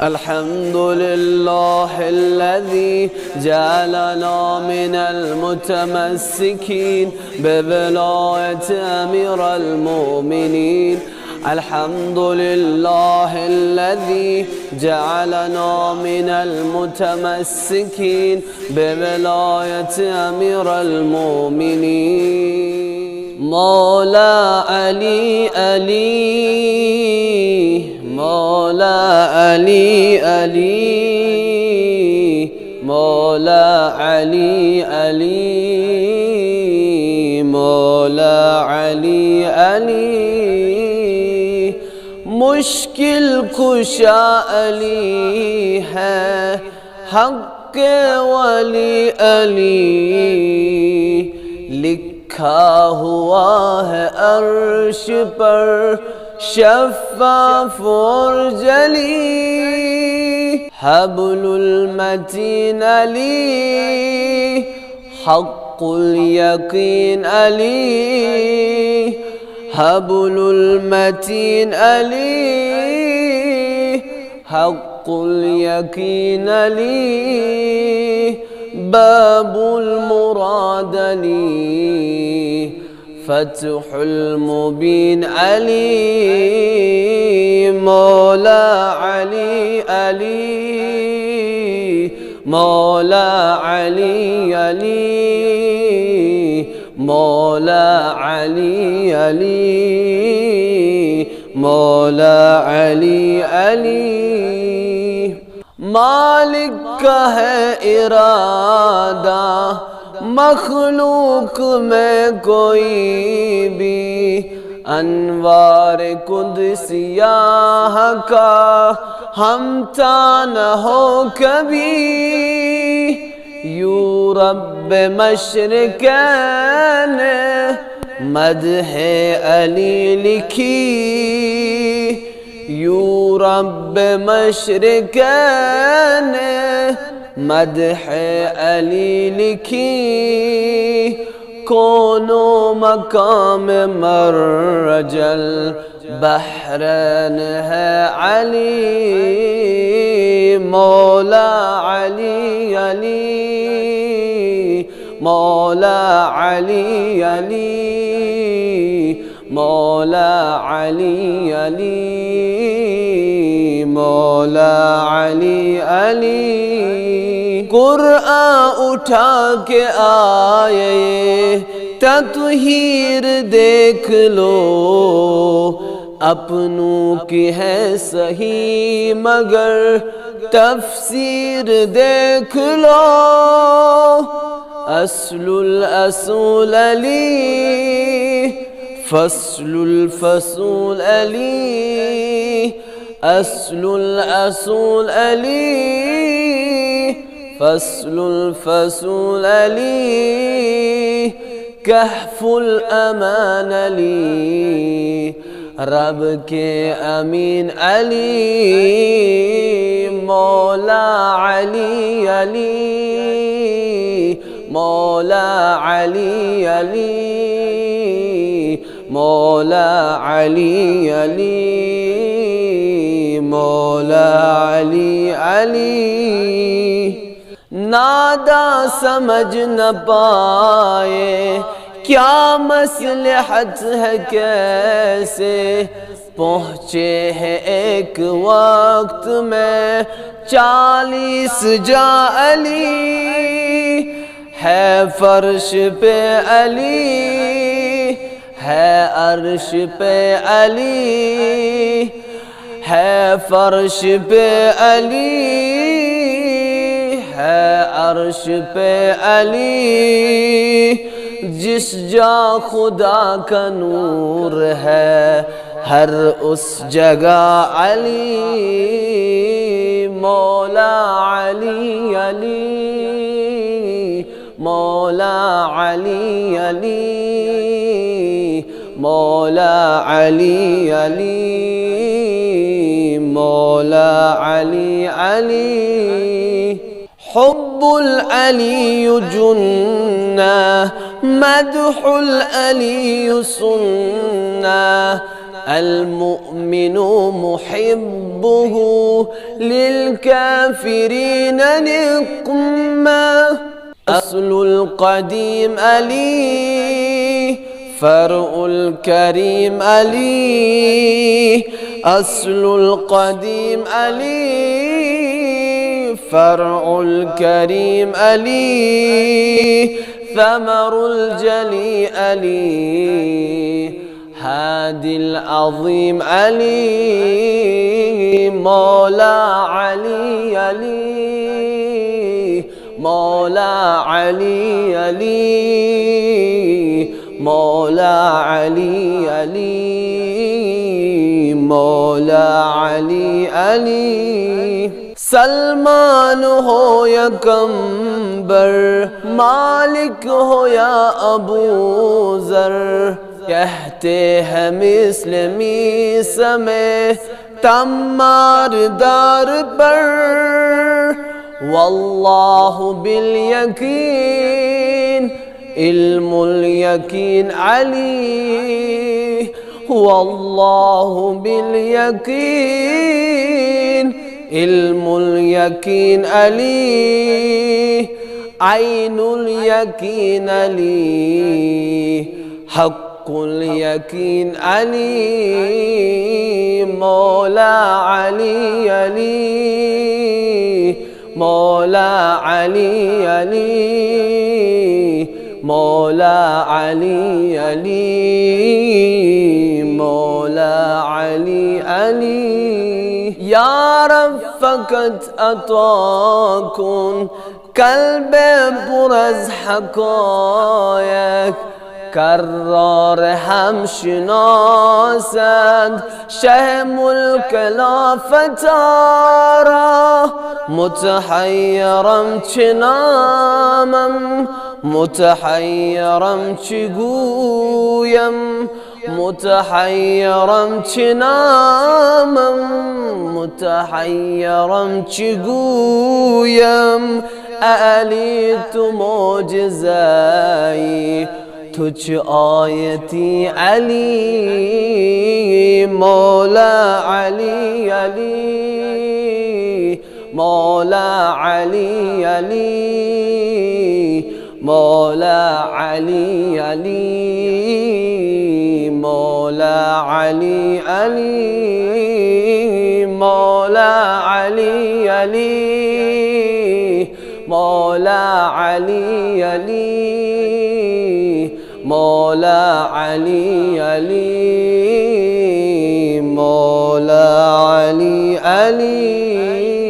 الحمد لله الذي جعلنا من المتمسكين بولاية أمير المؤمنين. الحمد لله الذي جعلنا من المتمسكين بولاية أمير المؤمنين. مولا علي علي، مولا علي علي، مولا علي علي، مولا علي علي. मुश्किल कुशा अली है हक़ वली अली, लिखा हुआ है अर्श पर शफ़ाफ़ और जली। हब्लुल मतीन अली, हक़्क़ुल यक़ीन अली, हब्लुल मतीन अली, हक़्क़ुल यक़ीन अली, बाबुल मुराद अली, फ़त्हुल मुबीन अली। मौला अली अली, मौला अली अली, मौला अली अली, मौला अली अली। मालिक का है इरादा मखलूक में कोई भी, अनवार कुदसियाह का हमता न हो कभी। यू रब मशरिकैन मदह अली लिखी, यू रब मशरिकैन मदह अली लिखी। कोनो मकाम मरजल बहरन है अली, मौला अली अली, मौला अली अली, मौला अली अली, मौला अली अली। कुरआन उठा के आए तत्हीर देख लो, अपनों की है सही मगर तफसीर देख लो। अस्लुल असूल अली, फस्लुल फसूल अली, अस्लुल असूल अली, फस्लुल फसूल अली, कहफुल अमान अली, रब के अमीन अली। मौला अली अली, मौला अली अली, मौला अली अली, मौला अली अली। नादा समझ न पाए क्या मसलहत है, कैसे पहुँचे हैं एक वक्त में 40 जा अली। है फर्श पे अली, है अर्श पे अली, है फर्श पे अली, है अर्श पे अली। जिस जा खुदा का नूर है हर उस जगह अली, मौला अली अली, मौला अली अली, मौला अली अली, मौला अली अली। हुब्बुल अली जुन्ना, मदहुल अली सुन्ना, المؤمن محبه للكافرين نقمة أصل القديم علي فرع الكريم علي أصل القديم علي فرع الكريم علي ثمر الجلي علي هادي العظيم علي مولا علي علي مولا علي علي مولا علي علي مولا علي علي سلمان ہو یا کمبر مالک ہو یا ابو ذر کہتے ہیں مسلمی سمے تمار دار پر واللہ بالیقین علم الیقین علی واللہ بالیقین علم الیقین علی عین الیقین علی حق الیقین علی مولا علی علی مولا علی علی مولا علی علی مولا علی علی یا رب فقط عطا کن قلب پر از حقایق کرار هم شناسد شه ملک لافتارا متحیرم چه نامم متحیرم چه گویم متحیرم چه نامم متحیرم چه گویم علی تو معجزه‌ای تو چه آیتی علی مولا علی علی مولا علی علی مولا علی علی مولا علی علی مولا علی علی مولا علی علی مولا علی علی مولا علی علی